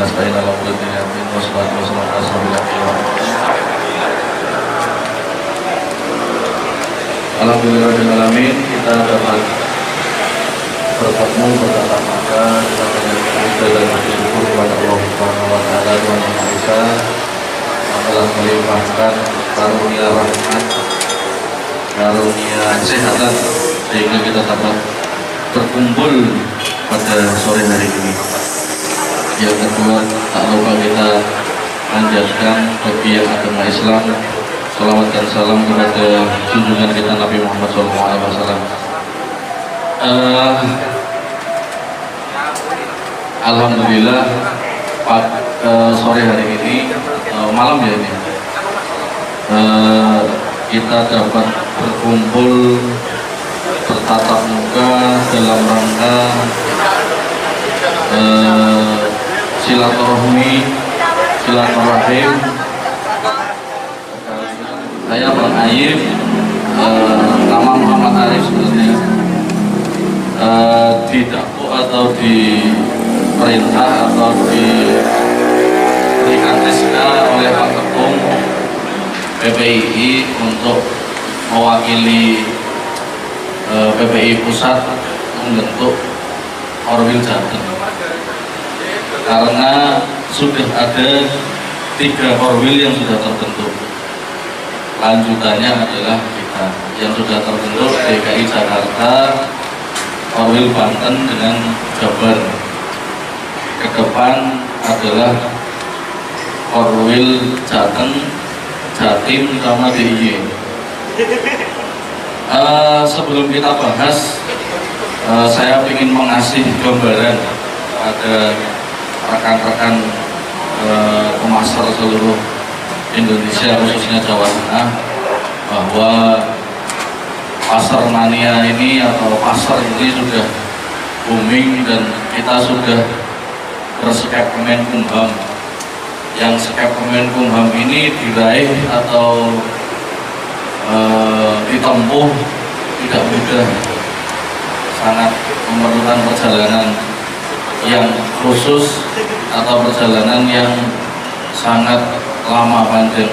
nasta'in ala umuri dunya wa salatu wassalamu ala rasulillah. Alhamdulillahirrahmanirrahim, kita dapat bertemu bertatap muka kita dengan dan bersyukur kepada Allah Subhanahu wa taala Tuhan Yang Maha Esa yang telah melimpahkan karunia rahmat, karunia kesehatan sehingga kita dapat berkumpul pada sore hari ini. Yang kedua, tak lupa kita panjatkan bagi yang agama Islam salawat dan salam kepada junjungan kita Nabi Muhammad SAW. Alhamdulillah sore hari ini malam ya ini kita dapat berkumpul bertatap muka dalam rangka silaturahim. Saya Bang Ayib, nama Muhammad Arif sebenarnya, didakwa atau diperintah atau diberikan SK oleh Pak Ketum PPII untuk mewakili PPI Pusat membentuk Orwil Jateng, karena sudah ada 3 Orwil yang sudah terbentuk. Lanjutannya adalah kita yang sudah terbentuk DKI Jakarta, Orwil Banten dengan Jabar. Ke depan adalah Orwil Jateng, Jatim sama DIY. Sebelum kita bahas, saya ingin mengasih gambaran pada rekan-rekan pemasar seluruh Indonesia, khususnya Jawa Tengah, bahwa pasar mania ini atau pasar ini sudah booming dan kita sudah berskep Kemenkumham. Yang skep Kemenkumham ini diraih atau ditempuh tidak mudah, sangat memerlukan perjalanan yang khusus atau perjalanan yang sangat lama panjang.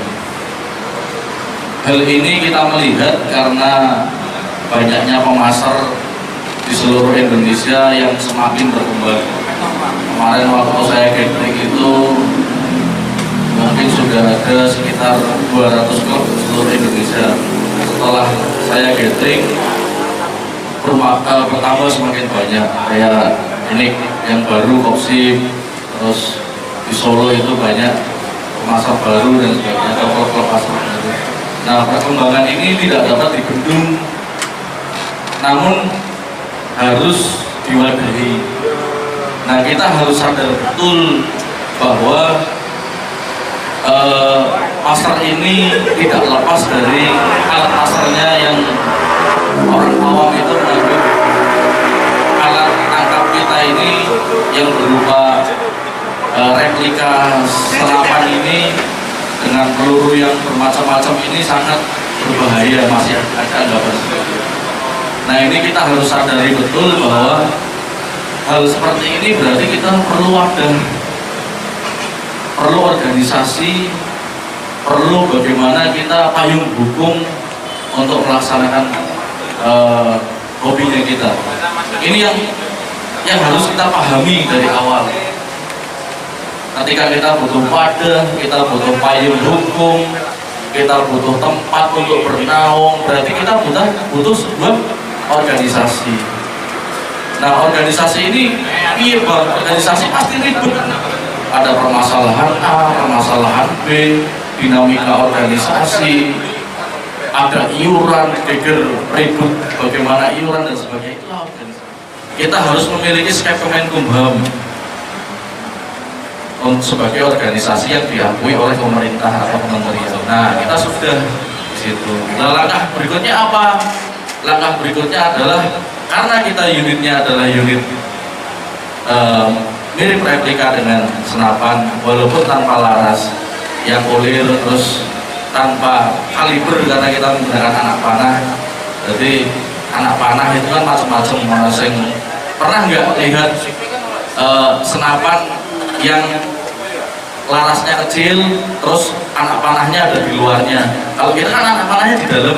Hal ini kita melihat karena banyaknya pemasar di seluruh Indonesia yang semakin berkembang. Kemarin waktu saya gathering itu mungkin sudah ada sekitar 200 klub di seluruh Indonesia. Setelah saya gathering, bertambah semakin banyak. Kayak ini yang baru Kopsip, terus di Solo itu banyak pasar baru dan sebagainya, klub-klub pasar baru. Nah, perkembangan ini tidak dapat dibendung, namun harus diwadahi. Nah, kita harus sadar betul bahwa pasar ini tidak lepas dari alat pasarnya yang orang awam itu menganggap alat tangkap kita ini yang berupa replika senapan ini dengan peluru yang bermacam-macam ini sangat berbahaya, masih ada anggapan. Nah, ini kita harus sadari betul bahwa hal seperti ini berarti kita perlu wadah, perlu organisasi, perlu bagaimana kita payung hukum untuk melaksanakan hobinya kita. Ini yang harus kita pahami dari awal. Ketika kita butuh wadah, kita butuh payung hukum, kita butuh tempat untuk bernaung, berarti kita butuh sebuah organisasi. Nah, organisasi ini, iya Bang, organisasi pasti ribut. Ada permasalahan A, permasalahan B, dinamika organisasi, ada iuran, geger, ribut, bagaimana iuran dan sebagainya. Kita harus memiliki skep Kemenkumham sebagai organisasi yang diakui oleh pemerintah atau kementerian. Nah, kita sudah di situ. Nah, langkah berikutnya apa? Langkah berikutnya adalah karena kita unitnya adalah unit mirip replika dengan senapan, walaupun tanpa laras, yang ulir, terus tanpa kaliber karena kita menggunakan anak panah. Jadi anak panah itu kan macam-macam. Pernah nggak lihat senapan yang larasnya kecil, terus anak panahnya ada di luarnya. Kalau kita kan anak panahnya di dalam.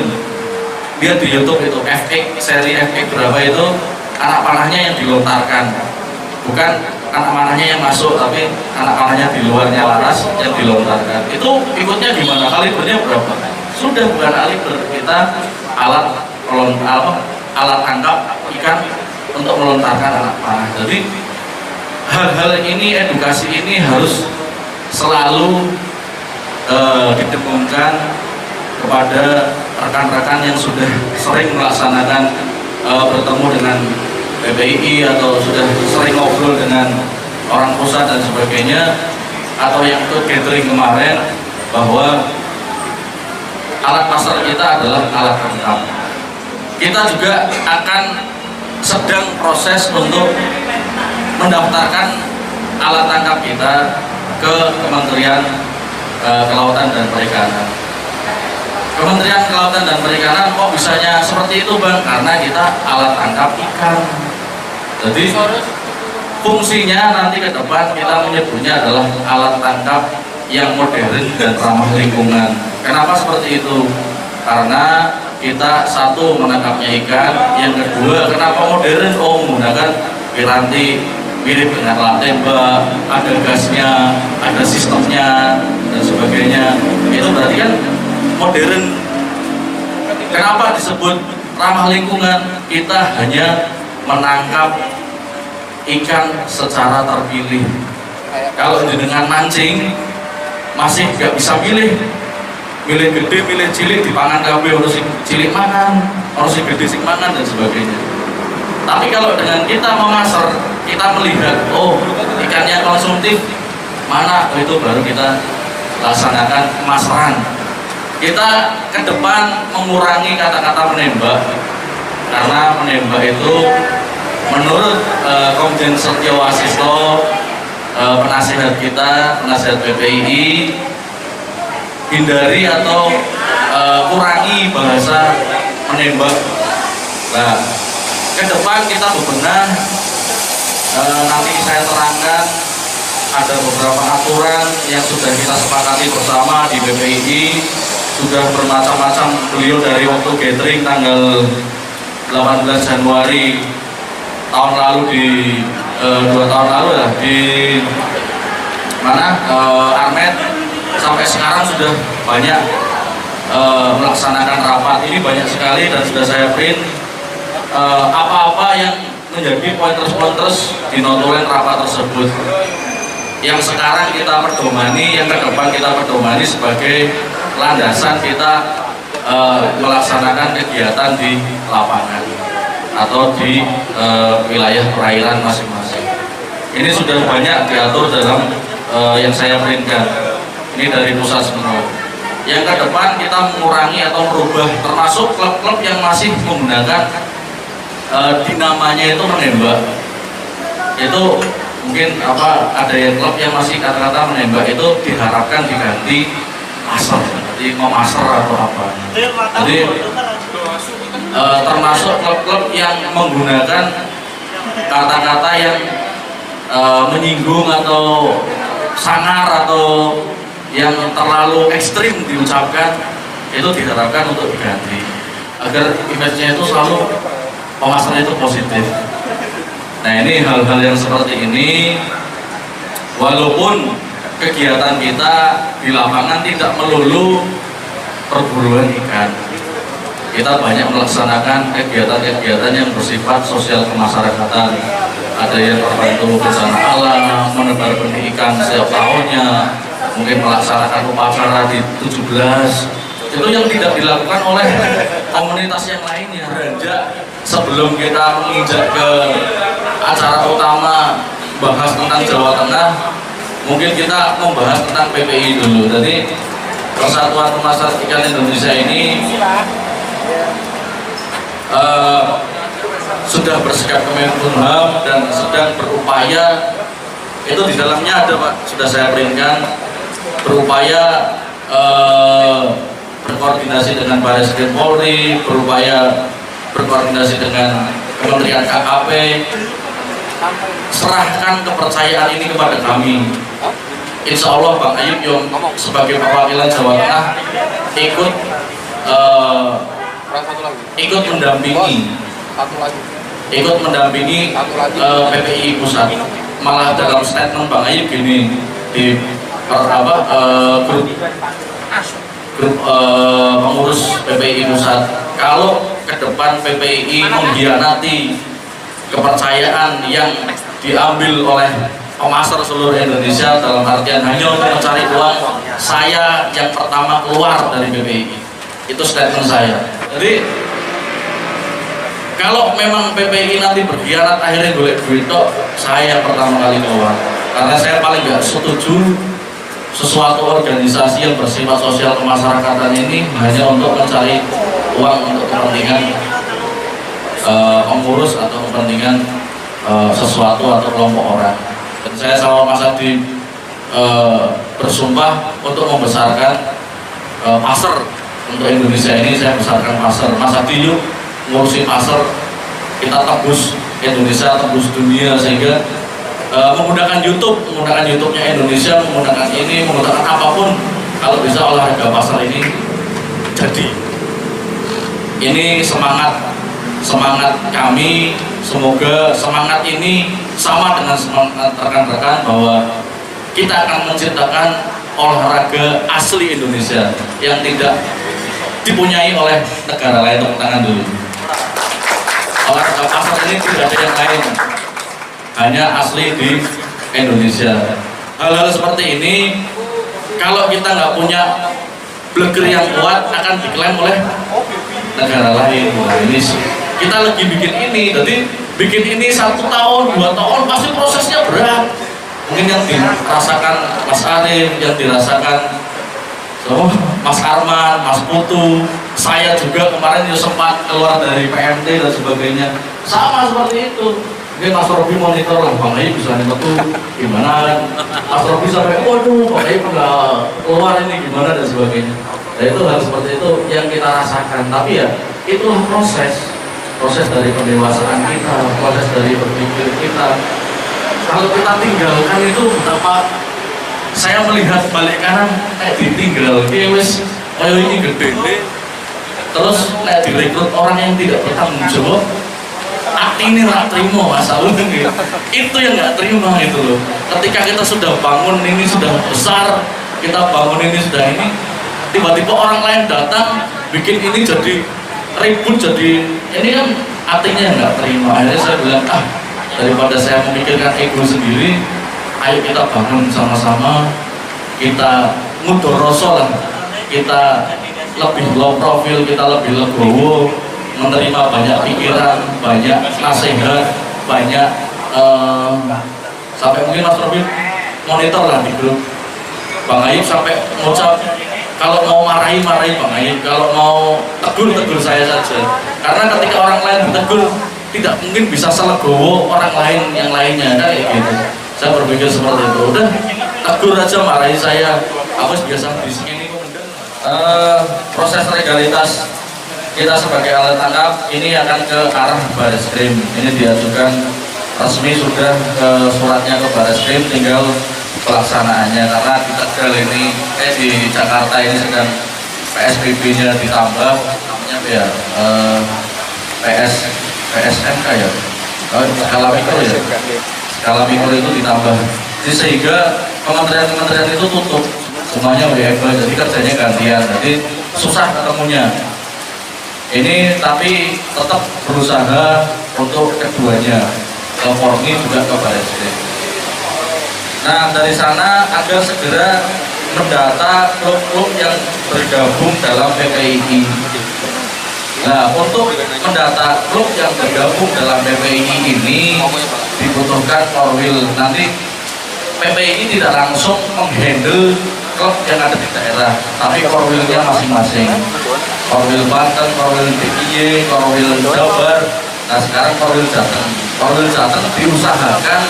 Lihat di YouTube itu FX, seri FX berapa itu anak panahnya yang dilontarkan, bukan anak panahnya yang masuk, tapi anak panahnya di luarnya laras yang dilontarkan. Itu ikutnya gimana? Kalibernya berapa? Sudah bukan kaliber, kita alat tangkap ikan untuk melontarkan anak panah. Jadi hal-hal ini, edukasi ini harus selalu didengungkan kepada rekan-rekan yang sudah sering melaksanakan bertemu dengan PPII atau sudah sering ngobrol dengan orang pusat dan sebagainya, atau yang ikut gathering kemarin, bahwa alat pasar kita adalah alat lengkap. Kita juga akan sedang proses untuk mendaftarkan alat tangkap kita ke Kementerian Kelautan dan Perikanan. Kementerian Kelautan dan Perikanan kok bisanya seperti itu Bang? Karena kita alat tangkap ikan. Jadi fungsinya nanti ke depan kita menyebutnya adalah alat tangkap yang modern dan ramah lingkungan. Kenapa seperti itu? Karena kita satu menangkapnya ikan, yang kedua kenapa modern? Oh, menggunakan piranti mirip dengan alat tembak, ada gasnya, ada sistemnya dan sebagainya. Itu berarti kan modern. Kenapa disebut ramah lingkungan? Kita hanya menangkap ikan secara terpilih. Kalau dengan mancing masih nggak bisa milih gede, milih cilik, dipangan kabeh, harus cilik mangan, harus gede sing mangan dan sebagainya. Tapi kalau dengan kita memasar, kita melihat, oh ikannya konsumtif mana, itu baru kita laksanakan pemasaran. Kita ke depan mengurangi kata-kata menembak, karena menembak itu menurut Komjen Setio Wasisto, penasihat kita, penasihat PPII, hindari atau kurangi bahasa menembak. Nah, ke depan kita bebenah, nanti saya terangkan ada beberapa aturan yang sudah kita sepakati bersama di PPII. Sudah bermacam-macam, beliau dari waktu gathering tanggal 18 Januari tahun lalu di 2 tahun lalu ya, di mana Armet, sampai sekarang sudah banyak melaksanakan rapat. Ini banyak sekali dan sudah saya print apa-apa yang menjadi pointers-pointers di notulen rapat tersebut, yang sekarang kita pedomani, yang ke depan kita pedomani sebagai landasan kita melaksanakan kegiatan di lapangan atau di wilayah perairan masing-masing. Ini sudah banyak diatur dalam yang saya printkan. Ini dari pusat semua. Yang ke depan kita mengurangi atau merubah, termasuk klub-klub yang masih menggunakan dinamanya itu menembak. Itu mungkin ada yang klub yang masih kata-kata menembak, itu diharapkan diganti maser, jadi memasar atau apa. Jadi termasuk klub-klub yang menggunakan kata-kata yang menyinggung atau sangar atau yang terlalu ekstrim diucapkan, itu diharapkan untuk diganti agar image-nya itu selalu pemasaran itu positif. Nah, ini hal-hal yang seperti ini, walaupun kegiatan kita di lapangan tidak melulu perburuan ikan, kita banyak melaksanakan kegiatan-kegiatan yang bersifat sosial kemasyarakatan. Ada yang terbantu bencana alam, menebar benih ikan setiap tahunnya, mungkin melaksanakan upacara di 17. Itu yang tidak dilakukan oleh komunitas yang lainnya. Beranjak sebelum kita menginjak ke acara utama bahas tentang Jawa Tengah, mungkin kita membahas tentang PPI dulu. Jadi Persatuan Pemasaran Ikan Indonesia ini sudah bersikap Kemenkumham dan sedang berupaya, itu di dalamnya ada Pak, sudah saya printkan, berupaya berkoordinasi dengan Barreskrim Polri, berupaya berkoordinasi dengan Kementerian KKP. Serahkan kepercayaan ini kepada kami. insya Allah Bang Ayub yang sebagai perwakilan Jawa Tengah ikut ikut mendampingi PPI pusat. Malah dalam statement Bang Ayub gini di grup pengurus PPI pusat, kalau ke depan PPI mengkhianati kepercayaan yang diambil oleh pemasar seluruh Indonesia dalam artian hanya untuk mencari uang, saya yang pertama keluar dari PPI. Itu statement saya. Jadi kalau memang PPI nanti berkhianat akhirnya golek duit tok, saya yang pertama kali keluar. Karena saya paling nggak setuju sesuatu organisasi yang bersifat sosial kemasyarakatan ini hanya untuk mencari uang untuk kepentingan pengurus atau kepentingan sesuatu atau kelompok orang. Dan saya sama Mas Adi bersumpah untuk membesarkan pasar untuk Indonesia ini. Saya besarkan pasar. Mas Adi yuk ngurusin pasar, kita tebus Indonesia, tebus dunia, sehingga menggunakan YouTube-nya Indonesia, menggunakan ini, menggunakan apapun, kalau bisa olahraga pasar ini jadi. Ini semangat kami, semoga semangat ini sama dengan semangat rekan-rekan bahwa kita akan menciptakan olahraga asli Indonesia yang tidak dipunyai oleh negara lain. Tepuk tangan dulu. Olahraga pasar ini tidak ada yang lain, hanya asli di Indonesia. Hal-hal seperti ini kalau kita nggak punya bleger yang kuat akan diklaim oleh negara lain. Nah, ini kita lagi bikin ini, jadi bikin ini 1 tahun, 2 tahun pasti prosesnya berat. Mungkin yang dirasakan Mas Arif, yang dirasakan Mas Arman, Mas Putu, saya juga kemarin ya sempat keluar dari PMT dan sebagainya, sama seperti itu. Mungkin Mas Robi monitor lah, Bang Ayub bisa itu gimana, Mas Robi sampai waduh Bang Ayub nggak keluar ini gimana dan sebagainya. Nah, itu hal seperti itu yang kita rasakan. Tapi ya itulah proses dari pendewasaan kita, proses dari berpikir kita. Kalau kita tinggalkan itu betapa saya melihat balik kanan kayak ditinggal, wis kayak ini gede nih. Terus kayak direkrut orang yang tidak bertanggung jawab, ini nggak terima masalah gitu. Itu yang nggak terima itu loh. Ketika kita sudah bangun ini sudah besar, kita bangun ini sudah ini, tiba-tiba orang lain datang bikin ini jadi ribut, jadi ini kan artinya nggak terima. Akhirnya saya bilang daripada saya memikirkan ego sendiri, ayo kita bangun sama-sama, kita mudoroso lah, kita lebih low profile, kita lebih legowo, menerima banyak pikiran, banyak nasihat, banyak sampai mungkin Mas Robin monitor lah di grup Bang Ayub sampai ngucap kalau mau marahi Bang Ayub, kalau mau tegur saya saja, karena ketika orang lain ditegur tidak mungkin bisa selegowo orang lain yang lainnya kayak gitu. Saya berpikir seperti itu, udah tegur aja, marahi saya, aku biasa di sini. Proses legalitas kita sebagai alat tangkap ini akan ke arah Bareskrim. Ini diajukan resmi sudah ke suratnya ke Bareskrim, tinggal pelaksanaannya karena di Tegal ini di Jakarta ini sedang PSBB-nya ditambah, namanya ya PSMK ya, skala mikro ya, skala mikro itu ditambah. Jadi sehingga kementerian-kementerian itu tutup semuanya WFH, jadi kerjanya gantian, jadi susah ketemunya. Ini tapi tetap berusaha untuk keduanya, ke Polri juga ke Bareskrim. Nah, dari sana agar segera mendata klub-klub yang bergabung dalam PPII. Nah, untuk mendata klub yang bergabung dalam PPII ini dibutuhkan Korwil. Nanti PPII tidak langsung menghandle klub yang ada di daerah, tapi Korwilnya masing-masing. Korwil Banten, Korwil DIY, Korwil Jabar. Nah, sekarang Korwil Jateng. Korwil Jateng diusahakan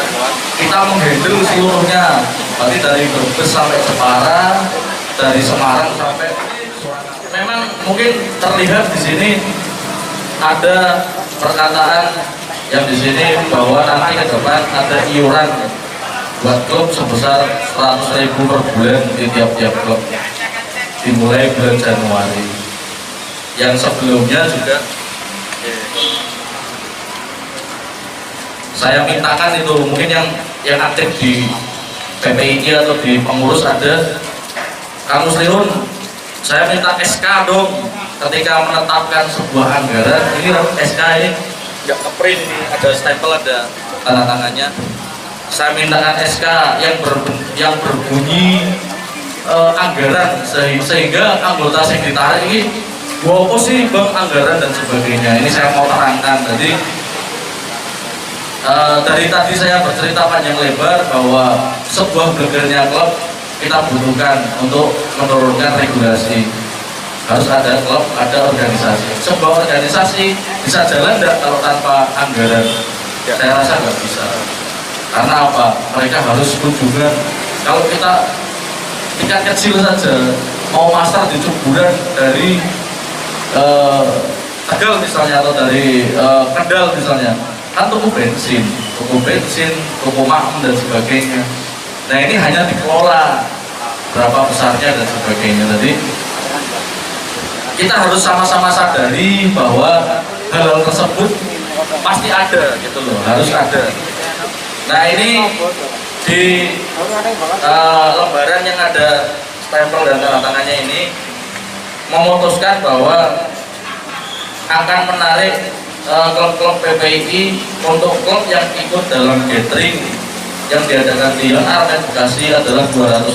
kita menghandle seluruhnya, berarti dari Brebes sampai Jepara, dari Semarang sampai. Memang mungkin terlihat di sini ada perkataan yang di sini bahwa nanti ke depan ada iuran buat klub sebesar 100.000 per bulan di tiap-tiap klub dimulai bulan Januari. Yang sebelumnya juga saya mintakan itu mungkin yang aktif di PPII atau di pengurus ada Kang Musliun, saya minta SK dong ketika menetapkan sebuah anggaran. Ini SK ini nggak ngeprint, ini ada stempel, ada tanda tangannya. Saya mintakan SK yang berbunyi anggaran sehingga anggota yang ditarik ini apa sih bang anggaran dan sebagainya. Ini saya mau terangkan. Jadi dari tadi saya bercerita panjang lebar bahwa sebuah gegernya klub kita butuhkan untuk menurunkan regulasi. Harus ada klub, ada organisasi. Sebuah organisasi bisa jalan tidak kalau tanpa anggaran? Saya rasa nggak bisa. Karena apa? Mereka harus kunjungan. Kalau kita tingkat kecil saja mau master di Cuburan dari Tegal misalnya atau dari Kendal misalnya, kan tuku bensin, tuku maem dan sebagainya. Nah ini hanya dikelola berapa besarnya dan sebagainya. Jadi kita harus sama-sama sadari bahwa hal-hal tersebut pasti ada gitu loh, harus ada. Nah ini di lembaran yang ada stempel dan tanda tangannya ini memutuskan bahwa akan menarik klub-klub PPII untuk klub yang ikut dalam gathering yang diadakan di Armet Bekasi adalah 200.000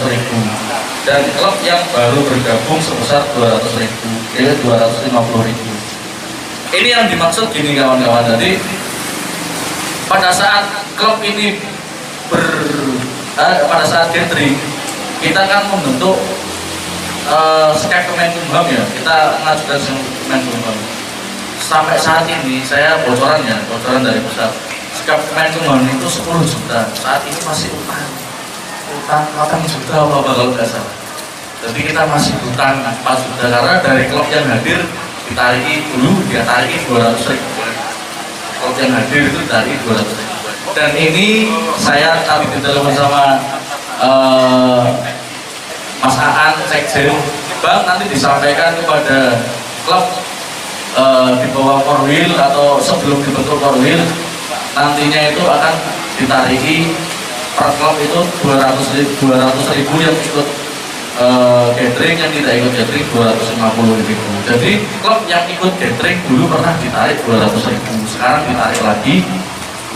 dan klub yang baru bergabung sebesar 200.000, yaitu 250.000. Ini yang dimaksud gini kawan-kawan. Jadi pada saat klub ini pada saat gathering kita kan membentuk skep Kemenkumham ya, kita mengajukan Kemenkumham. Sampai saat ini saya bocoran dari pusat skep Kemenkumham itu 10 juta, saat ini masih utang 8 juta apa kalau nggak salah. Jadi kita masih utang 4 juta karena dari klub yang hadir ditariki dulu, dia tariki 200.000. Klub yang hadir itu dari 200.000. Dan ini saya tadi ditelepon sama Mas Aan, Sekjen, Bang, nanti disampaikan kepada klub di bawah Korwil atau sebelum dibentuk Korwil, nantinya itu akan ditariki per klub itu 200.000 yang ikut gathering, yang tidak ikut gathering 250.000. Jadi klub yang ikut gathering dulu pernah ditarik 200.000, sekarang ditarik lagi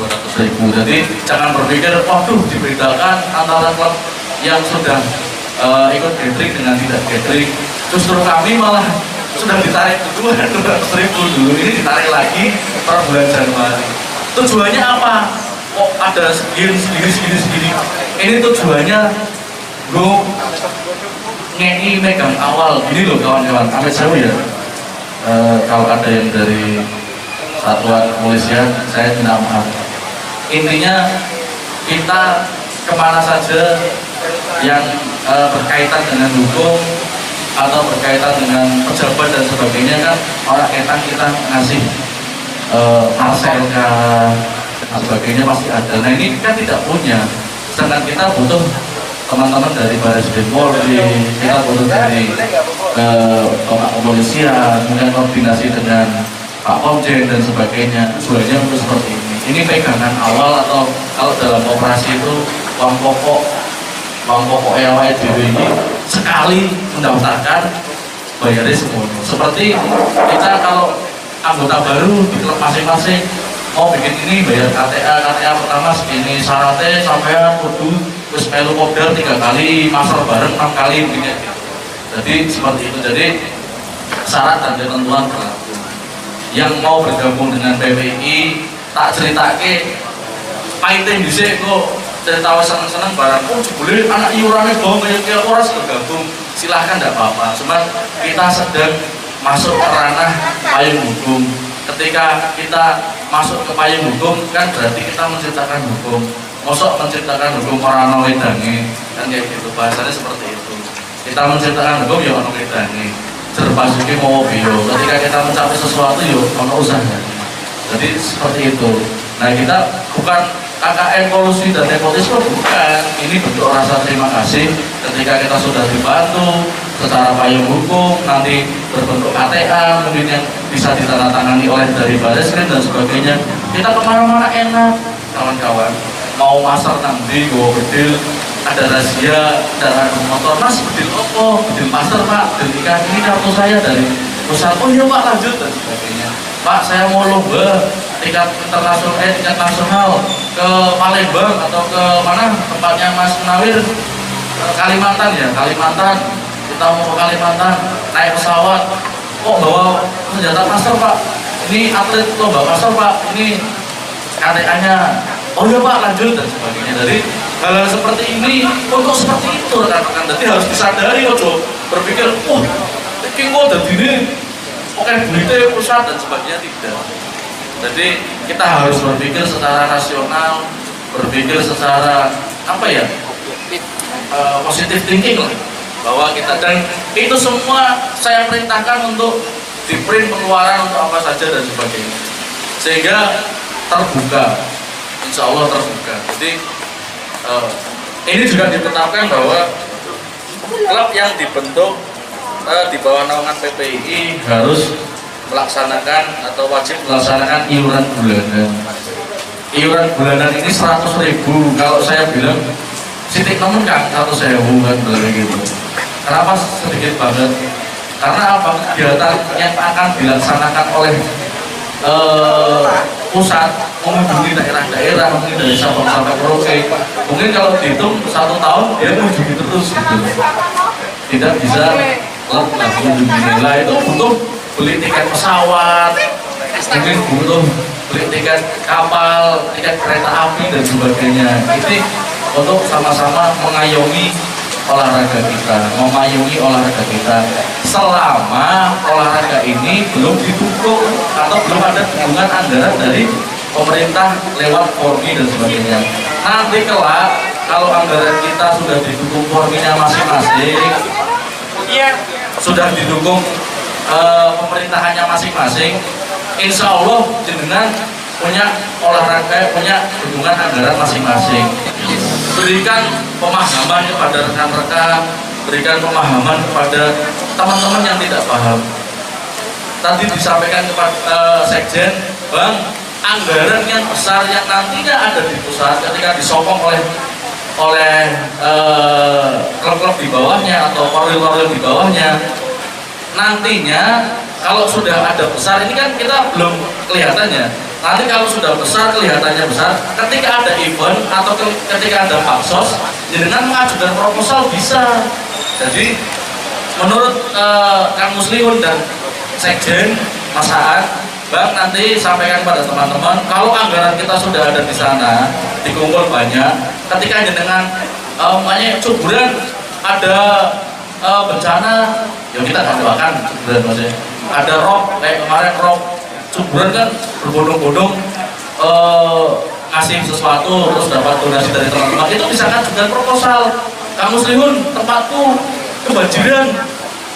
200.000. Jadi jangan berpikir, waduh dibedakan antara klub yang sudah ikut gathering dengan tidak gathering. Justru kami malah sudah ditarik dulu 200.000 dulu, ini ditarik lagi per bulan Januari. Tujuannya apa? Kok ada segini. Ini tujuannya lo ngei megang awal gini loh kawan-kawan. Amit jauh ya. Kalau ada yang dari satuan kepolisian, saya minta maaf. Intinya kita kemana saja yang berkaitan dengan hukum atau berkaitan dengan pejabat dan sebagainya kan orang etan kita ngasih parcel dan sebagainya pasti ada. Nah ini kan tidak punya, sedangkan kita butuh teman-teman dari Baris Krim Polri, kita butuh dari Bapak Kepolisian, kemudian koordinasi dengan Pak Komjen dan sebagainya. Tujuannya untuk seperti ini. Ini pegangan awal atau kalau dalam operasi itu uang pokok EWDW ini sekali mendaftarkan bayarnya semuanya. Seperti kita kalau anggota baru di klub masing-masing mau bikin ini bayar KTA pertama segini, syaratnya sampai kudu terus melu modal 3 kali, master bareng 6 kali begini. Jadi seperti itu. Jadi syarat dan ketentuan berlaku. Yang mau bergabung dengan PPI tak ceritake paiting dhisik kok cerita seneng-seneng barang, boleh anak iurannya bawang kayak orang bergabung, silahkan tidak apa-apa. Cuman kita sedang masuk ke ranah payung hukum. Ketika kita masuk ke payung hukum kan berarti kita menciptakan hukum. Mosok menciptakan hukum orang wedange kan kayak gitu, bahasanya seperti itu. Kita menciptakan hukum ya orang wedange. Jerpasuki mau bio. Ketika kita mencapai sesuatu ya ono usaha. Jadi seperti itu. Nah kita bukan KKN kolusi dan nepotisme, bukan. Ini bentuk rasa terima kasih ketika kita sudah dibantu secara payung hukum, nanti berbentuk KTA mungkin yang bisa ditandatangani oleh dari Bareskrim dan sebagainya. Kita kemana-mana enak, kawan-kawan. Mau masar nanti gue bedil, ada razia dan ada motor, mas bedil opo, bedil pasar pak, bedil ikan, ini kartu saya dari pusat. Oh iya pak, lanjut dan sebagainya. Pak, saya mau lomba tingkat internasional, tingkat nasional ke Palembang atau ke mana tempatnya Mas Munawir, Kalimantan ya, Kalimantan. Kita mau ke Kalimantan naik pesawat, kok bawa senjata master pak? Ini atlet lomba master pak, ini KTA-nya. Oh iya pak, lanjut dan sebagainya. Jadi hal-hal seperti ini untuk seperti itu rekan-rekan. Jadi harus disadari loh, berpikir, wah, ini kok udah gini, oke duitnya pusat dan sebagainya, tidak. Jadi kita harus berpikir secara rasional, berpikir secara apa ya, positive thinking lah, bahwa kita, dan itu semua saya perintahkan untuk di print pengeluaran untuk apa saja dan sebagainya, sehingga terbuka, insya Allah terbuka. Jadi ini juga ditetapkan bahwa klub yang dibentuk di bawah naungan PPII harus melaksanakan atau wajib melaksanakan iuran bulanan. Iuran bulanan ini 100.000. Kalau saya bilang sitik namun kan 100.000 kan gitu. Kenapa sedikit banget? Karena apa? Kegiatan yang akan dilaksanakan oleh pusat mengunjungi daerah-daerah, mungkin dari Sabang sampai Merauke. Mungkin kalau dihitung 1 tahun dia mengunjungi terus gitu. Tidak bisa mengunjungi nilai, itu butuh beli tiket pesawat, mungkin butuh beli tiket kapal, tiket kereta api dan sebagainya. Ini untuk sama-sama mengayomi olahraga kita, memayungi olahraga kita. Selama olahraga ini belum didukung atau belum ada dukungan anggaran dari pemerintah lewat Pormi dan sebagainya. Nanti kelak kalau anggaran kita sudah didukung Porminya masing-masing, sudah didukung pemerintahannya masing-masing, insya Allah jenengan punya olahraga, punya dukungan anggaran masing-masing. Berikan pemahaman kepada rekan-rekan, berikan pemahaman kepada teman-teman yang tidak paham. Tadi disampaikan kepada Sekjen, Bang, anggaran yang besar yang nantinya ada di pusat ketika disokong oleh klub-klub di bawahnya atau korwil-korwil di bawahnya, nantinya kalau sudah ada besar, ini kan kita belum kelihatannya. Nanti kalau sudah besar, kelihatannya besar, ketika ada event atau ketika ada baksos, jangan mengajukan proposal bisa. Jadi menurut Kang Muslimun dan Sekjen Mas Aan, Bang, nanti sampaikan pada teman-teman, kalau anggaran kita sudah ada di sana, dikumpul banyak, ketika jenengan umpamanya cuburan ada bencana, ya kita akan doakan cuburan maksudnya. Ada rob, kayak kemarin rob cuburan kan berbondong-bondong ngasih sesuatu terus dapat donasi dari teman-teman, itu bisa kan juga proposal. Kang Muslimun, tempatku kebanjiran,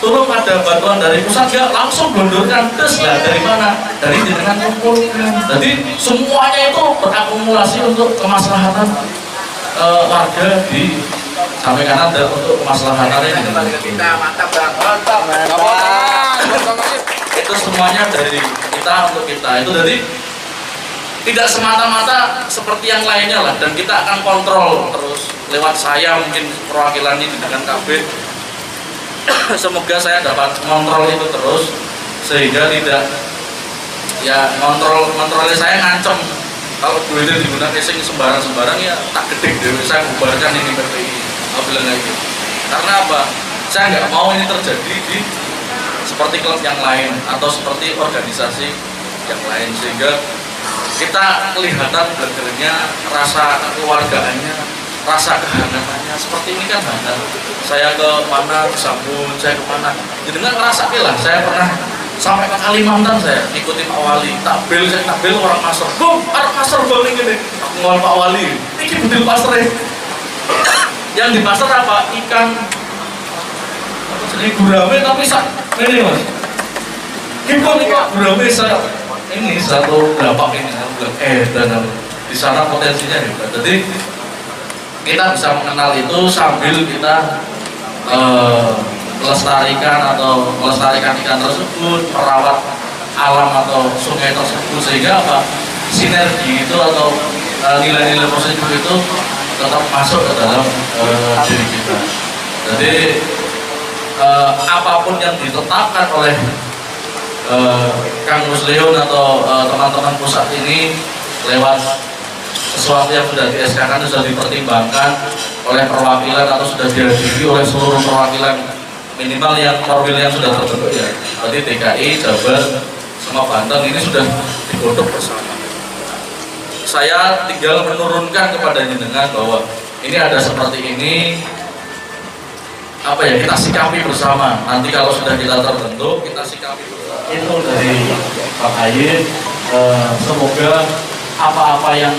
tolong ada bantuan dari pusat, ya langsung blondorkan. Terus lah dari mana? Dari jenengan kumpulkan. Jadi semuanya itu berakumulasi untuk kemaslahatan warga di sampai kanan dan untuk kemaslahatan ini. Mantap bang, mantap. Itu semuanya dari kita untuk kita. Itu jadi tidak semata-mata seperti yang lainnya lah, dan kita akan kontrol terus lewat saya mungkin perwakilan ini dengan KB. Semoga saya dapat kontrol itu terus sehingga tidak ya kontrolnya saya ngancem. Kalau duitnya digunakan sembarang ya tak gede deh, saya bubarkan ini PPI. Aku bilang kayak gitu. Karena apa? Saya nggak mau ini terjadi di seperti klub yang lain atau seperti organisasi yang lain, sehingga kita kelihatan benernya rasa kekeluargaannya, rasa kehangatannya. Seperti ini kan hangat. Saya ke mana disambut, saya ke mana. Jadi nggak ngerasa lah. Saya pernah sampai ke Kalimantan, saya ikutin Pak Wali. Saya takbil orang pasar. Bung, orang pasar bang ini. Aku ngomong Pak Wali. Ini budil pasar ya. Yang di pasar apa? Ikan. Jadi gurame tapi ini mas. Ini gurame ini satu dapak ini. Dan di sana potensinya hebat. Jadi kita bisa mengenal itu sambil kita melestarikan ikan tersebut, merawat alam atau sungai tersebut, sehingga apa, sinergi itu atau nilai-nilai positif itu tetap masuk ke dalam diri kita. Jadi apapun yang ditetapkan oleh Kang Musliun atau teman-teman pusat ini lewat sesuatu yang sudah di-SK-kan, sudah dipertimbangkan oleh perwakilan atau sudah dihadiri oleh seluruh perwakilan minimal yang perwil yang sudah terbentuk ya, berarti DKI, Jabar, sama Banten ini sudah digodok bersama. Saya tinggal menurunkan kepada jenengan bahwa ini ada seperti ini, apa ya, kita sikapi bersama. Nanti kalau sudah kita terbentuk, kita sikapi bersama. Itu dari Pak Haye. Semoga apa-apa yang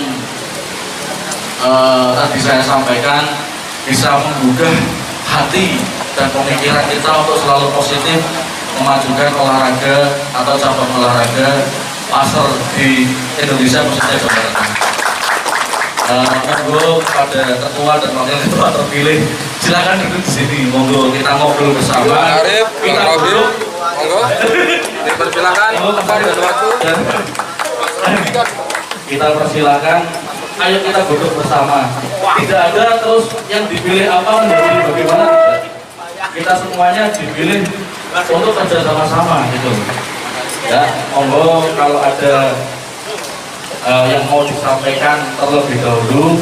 tadi saya sampaikan bisa menggugah hati dan pemikiran kita untuk selalu positif memajukan olahraga atau cabang olahraga pasar di Indonesia, khususnya Jawa Tengah. Monggo kepada ketua dan wakil ketua terpilih, silakan duduk di sini. Monggo kita ngobrol bersama. Arif, Kita Robil, monggo. Dipersilakan tempat dan waktu. Kita persilakan. Ayo kita duduk bersama. Tidak ada terus yang dipilih apa menjadi bagaimana. Kita semuanya dipilih untuk kerja sama-sama gitu. Ya, monggo kalau ada yang mau disampaikan terlebih dahulu,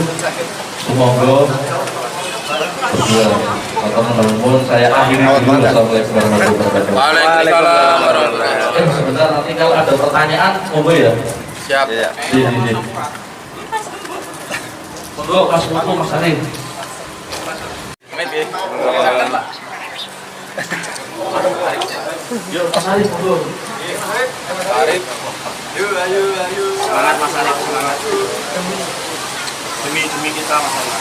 semoga teman-teman saya akhiri dulu. Assalamualaikum warahmatullahi wabarakatuh. Waalaikumsalam warahmatullahi wabarakatuh. Sebentar, nanti kalau ada pertanyaan, monggo ya. Siap. Ini. Monggo Mas Putu, Mas Arif. Yuk Mas Arif, monggo. Arif. Ayo. Semangat Mas Arif, semangat. Demi kita Mas Arif.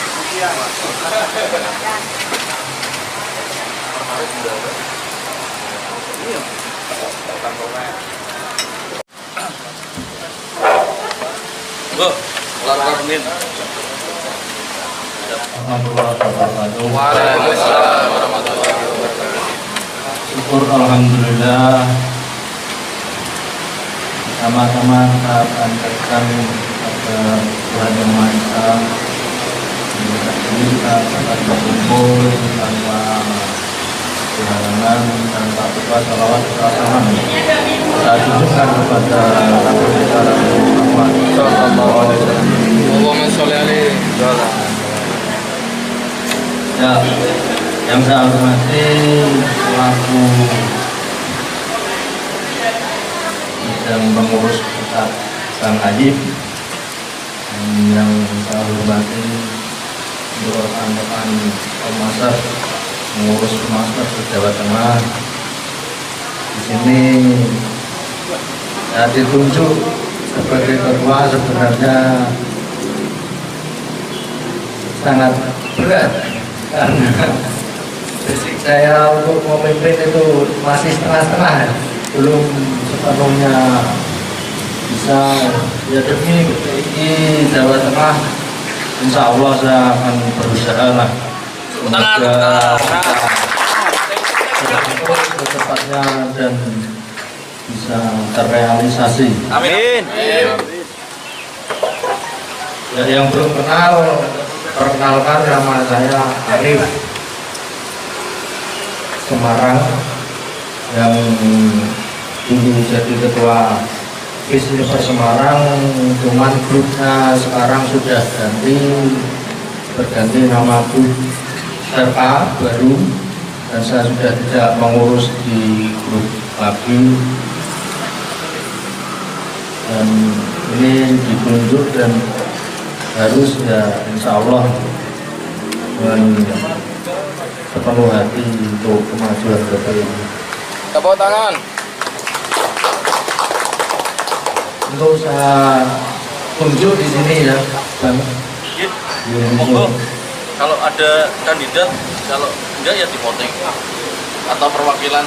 Bu, keluar Min. Waalaikumsalam warahmatullahi wabarakatuh. Syukur alhamdulillah. Sama-sama kita panjatkan kepada Tuhan Yang Maha Esa. Ini kita dapat berkumpul tanpa kehalangan, tanpa lupa salawat salam. Kita tunjukkan kepada Rasul kita Muhammad sallallahu alaihi wasallam. Allahumma sholli alaihi. Ya, yang saya hormati selaku yang mengurus pusat Bang Ajib, yang saya hormati untuk rekan-rekan Pemasak mengurus Pemasak di Jawa Tengah. Di sini saya ditunjuk sebagai ketua, sebenarnya sangat berat karena fisik saya untuk memimpin itu masih setengah-setengah, belum sepenuhnya bisa. Ya demi PPI Jawa Tengah, insya Allah saya akan berusaha lah, semoga secepatnya dan bisa terrealisasi. Amin. Ya, yang belum kenal, perkenalkan, nama saya Arif Semarang, yang dulu jadi ketua Bisniper Semarang, cuman grupnya sekarang sudah berganti nama grup RA baru, dan saya sudah tidak mengurus di grup lagi, dan ini ditunjuk dan harus ya insya Allah dengan sepenuh hati untuk kemajuan PPI. Tepuk tangan. Untuk saya tunjuk di sini ya, Bang. Monggo, kalau ada kandidat, kalau enggak ya di voting atau perwakilan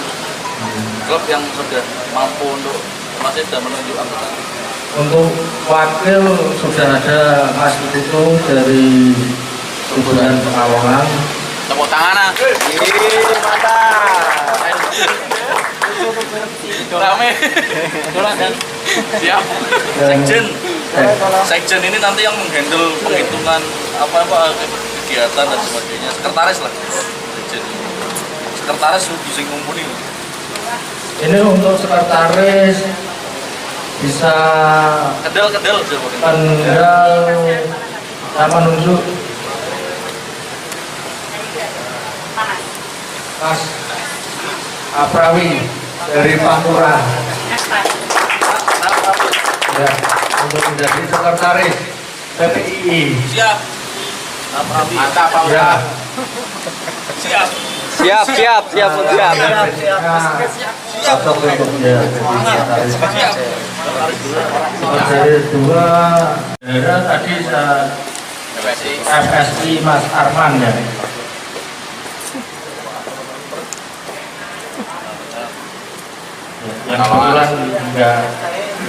klub yang sudah mampu untuk masih sudah menunjuk anggota. Untuk wakil sudah ada Mas Tutu dari Kuburan Pekalongan. Tepuk tangan ah. Rame. Siap. Sekjen ini nanti yang menghandle penghitungan apa kegiatan dan sebagainya. Sekretaris lah. Sekjen. Sekretaris sing ngumpuli. Ini untuk sekretaris bisa Kedel. tanggal sama nunjuk Mas Aprawi dari Pantura ya, untuk menjadi sekretaris PPII. Siap. Mantap Pak. Ya. Siap. Siap. Cocok untuknya jadi sekretaris. Sekretaris 2 daerah tadi FSI Mas Arman ya. Yang kebetulan nggak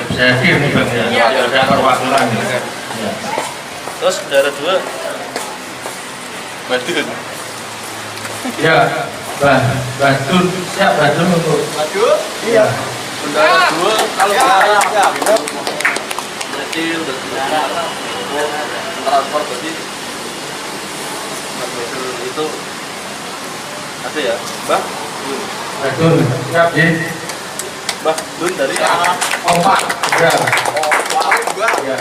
bisa hadir nih Bang ya, ada perwakilan ya. Terus daerah 2 Badun. Ya, Badun siap Badun untuk Badun? Iya. Daerah 2 kalau siap. Berarti udah transfer berarti itu ada ya, Mbak? Badun siap ya. Mbak Dun dari Kompak ya. Ya.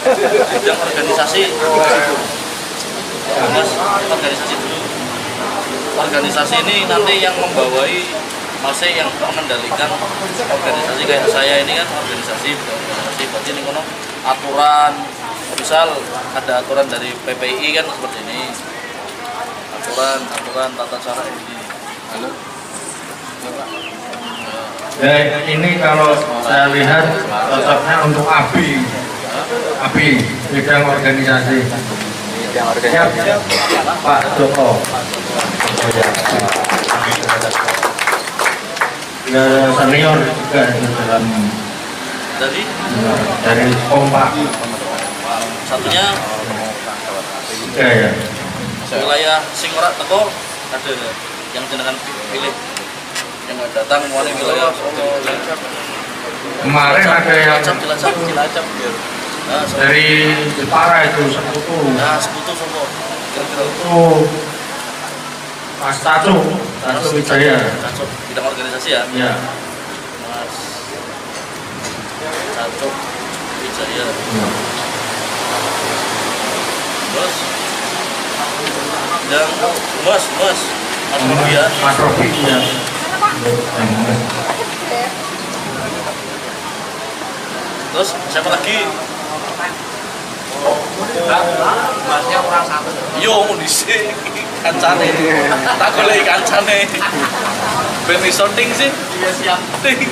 bidang organisasi. Mas, organisasi dulu. Organisasi ini nanti yang membawai, masih yang mengendalikan organisasi kayak saya ini kan organisasi berarti ini kono aturan, misal ada aturan dari PPI kan seperti ini, aturan tata cara ini. Halo. Ya, ini kalau saya lihat cocoknya untuk ABI bidang organisasi. Siap, Pak Joko. Ya, senior juga di dalam dari Kompak. Satunya Ya. wilayah sing ora teko ada yang jenengan pilih, yang nggak datang mulai wilayah Kemarin ada yang Cilacap. Nah, dari Jepara itu sekutu. nah sekutu semua. Kira-kira Itu Mas Tacu Wijaya. Cacok bidang organisasi ya. Ya. Mas Cacok Wijaya. Terus yang Mas Robian. Mas Robi ya. Terus siapa lagi? Masnya kurang satu. Yo mau dhisik kancane. Tak goleki kancane. Ben iso ting sih. Iya siap. Ting.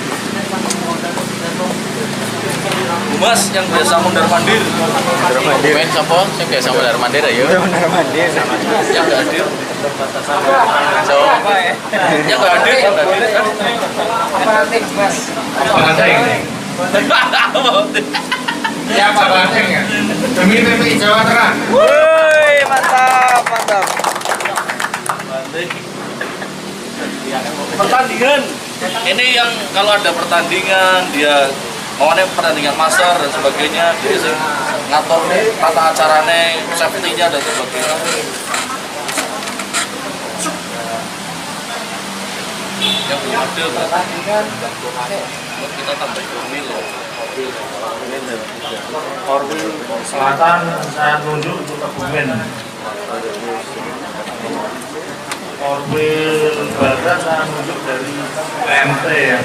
Mas yang biasa mondar mandir. Men sapa sing biasa mondar mandir ayo. Mondar mandir. Yang enggak hadir. So, Yang enggak hadir. Pak Banteng. Ya Pak Banteng ya. Demi PPI Jawa Tengah. woi mantap. Pertandingan. Ini yang kalau ada pertandingan dia maunya pertandingan master dan sebagainya, dia sing ngatur tata acarane, safety-nya dan sebagainya. Yang belum ada pertandingan kita tambah Korwil Selatan saya tunjuk untuk Kebumen. Korwil Barat saya tunjuk dari PMT ya.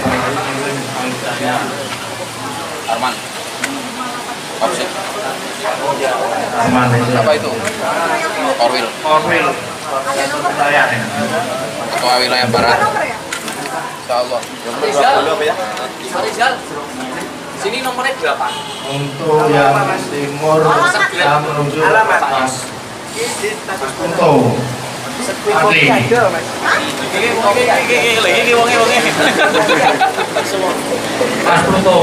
Arman. Opsi. Arman itu. Apa itu? Korwil. Korwil saya ya. Ketua wilayah barat. Insyaallah. Rizal. Sini nomornya berapa? Untuk yang timur saya menuju Mas Kunto. Adi. Mas Pluto.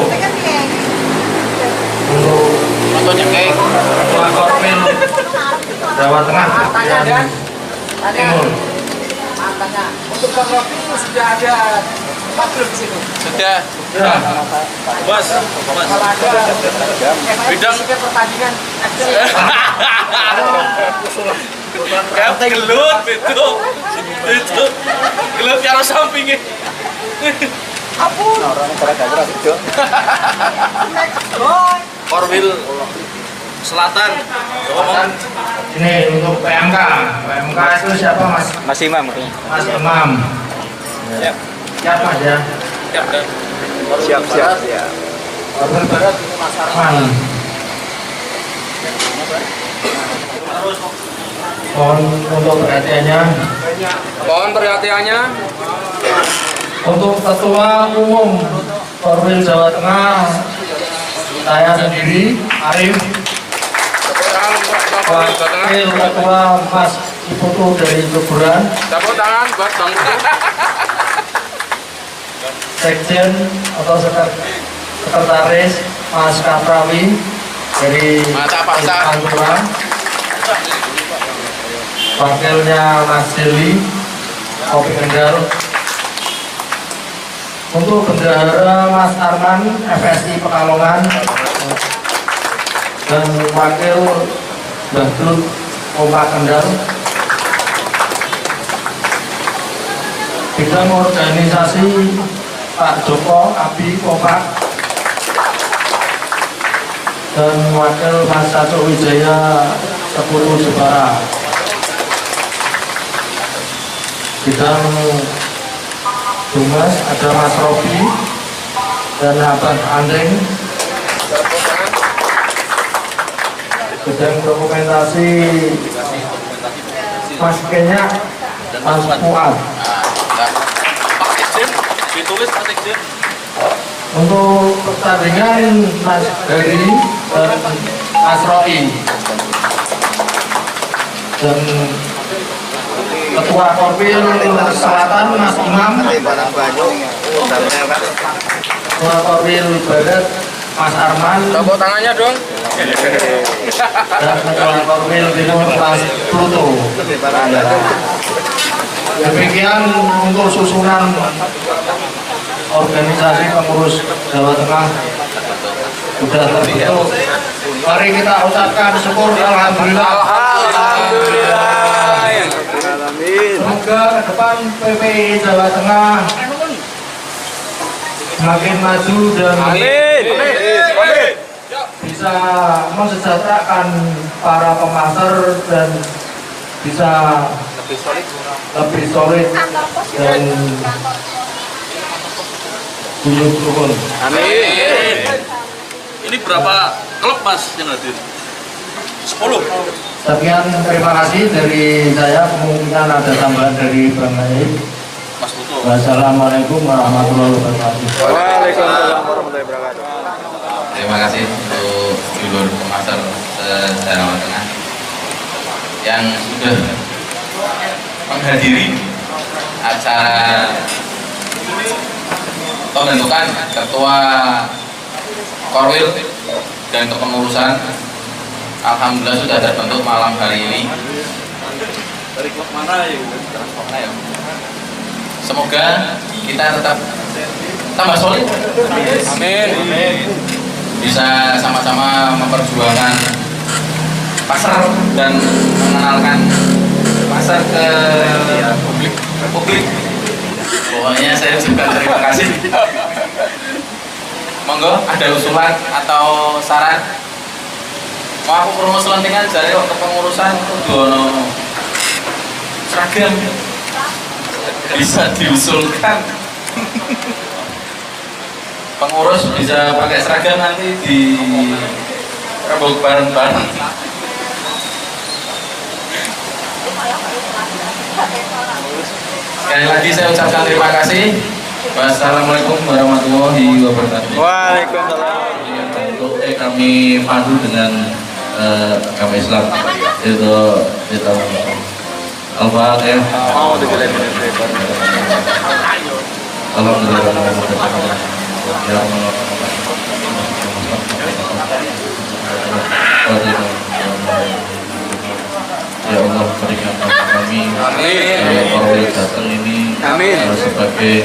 Untuk Nonton cekek. Ketua Korwil Jawa Tengah dan Timur. Untuk Bang Rocky sudah ada wakil di situ. Sudah. Ya, Mas, Kalau ada Bidang. pertandingan kayak gelut itu gelut karo sampingnya. Korwil Selatan. Ngomong ini untuk PMK. PMK itu siapa Mas? Mas Imam. Mas Imam. Siap. Siap Mas ya. siap dan Siap. Korwil Barat Mas Arman. Mohon untuk perhatiannya. Mohon perhatiannya. Untuk Ketua Umum Korwil Jawa Tengah, saya sendiri Arif. Wakil Ketua Mas Iputu dari Leburan. Tepuk tangan buat Bang. Sekjen atau sekretaris Mas Kaprawi dari Pantura. Wakilnya Mas Deli Kopi Kendal. Untuk bendahara Mas Arman FSI Pekalongan dan wakil Mbah Dut Kompak Kendal. Bidang organisasi Pak Joko Abi Kompak dan wakil Mas Caco Wijaya Sepuluh Jepara. Bidang Dumas ada Mas Robi dan Abang Andeng. Bidang dokumentasi Mas Kenya Mas Fuad. Pak Sekjen ditulis Pak Sekjen. Untuk pertandingan Mas Heri dan Mas Roy dan Ketua Korwil Selatan Mas Imam, Ketua Korwil Barat Mas Arman, Tepuk tangannya dong. dan Ketua Korwil Timur Mas Pluto. Demikian untuk susunan organisasi pengurus Jawa Tengah sudah terbentuk. Mari kita ucapkan syukur alhamdulillah. Semoga ke depan PPI Jawa Tengah semakin maju dan bisa mensejahterakan para pemasar dan bisa lebih solid dan guyup rukun. Amin. Ini berapa klub Mas yang hadir? 10. Sekian, terima kasih dari saya. Kemungkinan ada tambahan dari Bang Naib. Mas Putu. Wassalamualaikum warahmatullahi wabarakatuh. Waalaikumsalam warahmatullahi wabarakatuh. Terima kasih untuk dulur pemasar se-Jawa Tengah yang sudah menghadiri acara pembentukan Ketua Korwil dan kepengurusan. Alhamdulillah sudah terbentuk malam hari ini. Dari klub mana ya? Semoga kita tetap tambah solid. Amin. Bisa sama-sama memperjuangkan pasar dan mengenalkan pasar ke publik. Pokoknya saya juga terima kasih. Monggo ada usulan atau saran? Mau aku promo selentingan dari waktu pengurusan Dono seragam bisa diusulkan. Pengurus bisa pakai seragam nanti di rembuk bareng-bareng. Sekali lagi saya ucapkan terima kasih. Wassalamualaikum warahmatullahi wabarakatuh. Waalaikumsalam. Untuk kami padu dengan agama Islam itu Al-Fatihah. Mau digelain ini paper. Ya Allah, berikan kami para datang ini sebagai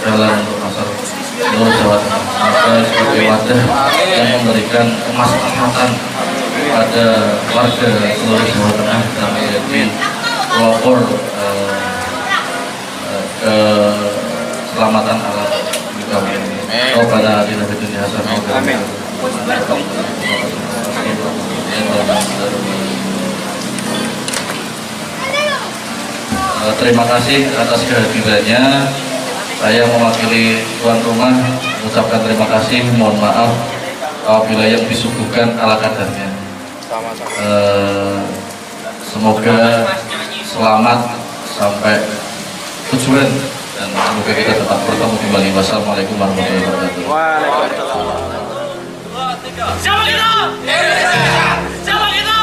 jalan untuk masyarakat seluruh Jawa Tengah, sebagai wadah yang memberikan kemaslahatan pada warga seluruh Jawa Tengah dan menjadi pelopor keselamatan alam di kami. Oh pada tidak dunia hasanah. Amin. Terima kasih atas kehadirannya. Saya mewakili tuan rumah mengucapkan terima kasih. Mohon maaf apabila yang disuguhkan ala kadarnya. Semoga selamat sampai tujuan dan semoga kita dapat bertemu kembali. Wassalamualaikum warahmatullahi wabarakatuh. Waalaikumsalam. Siapa kita? Siapa kita?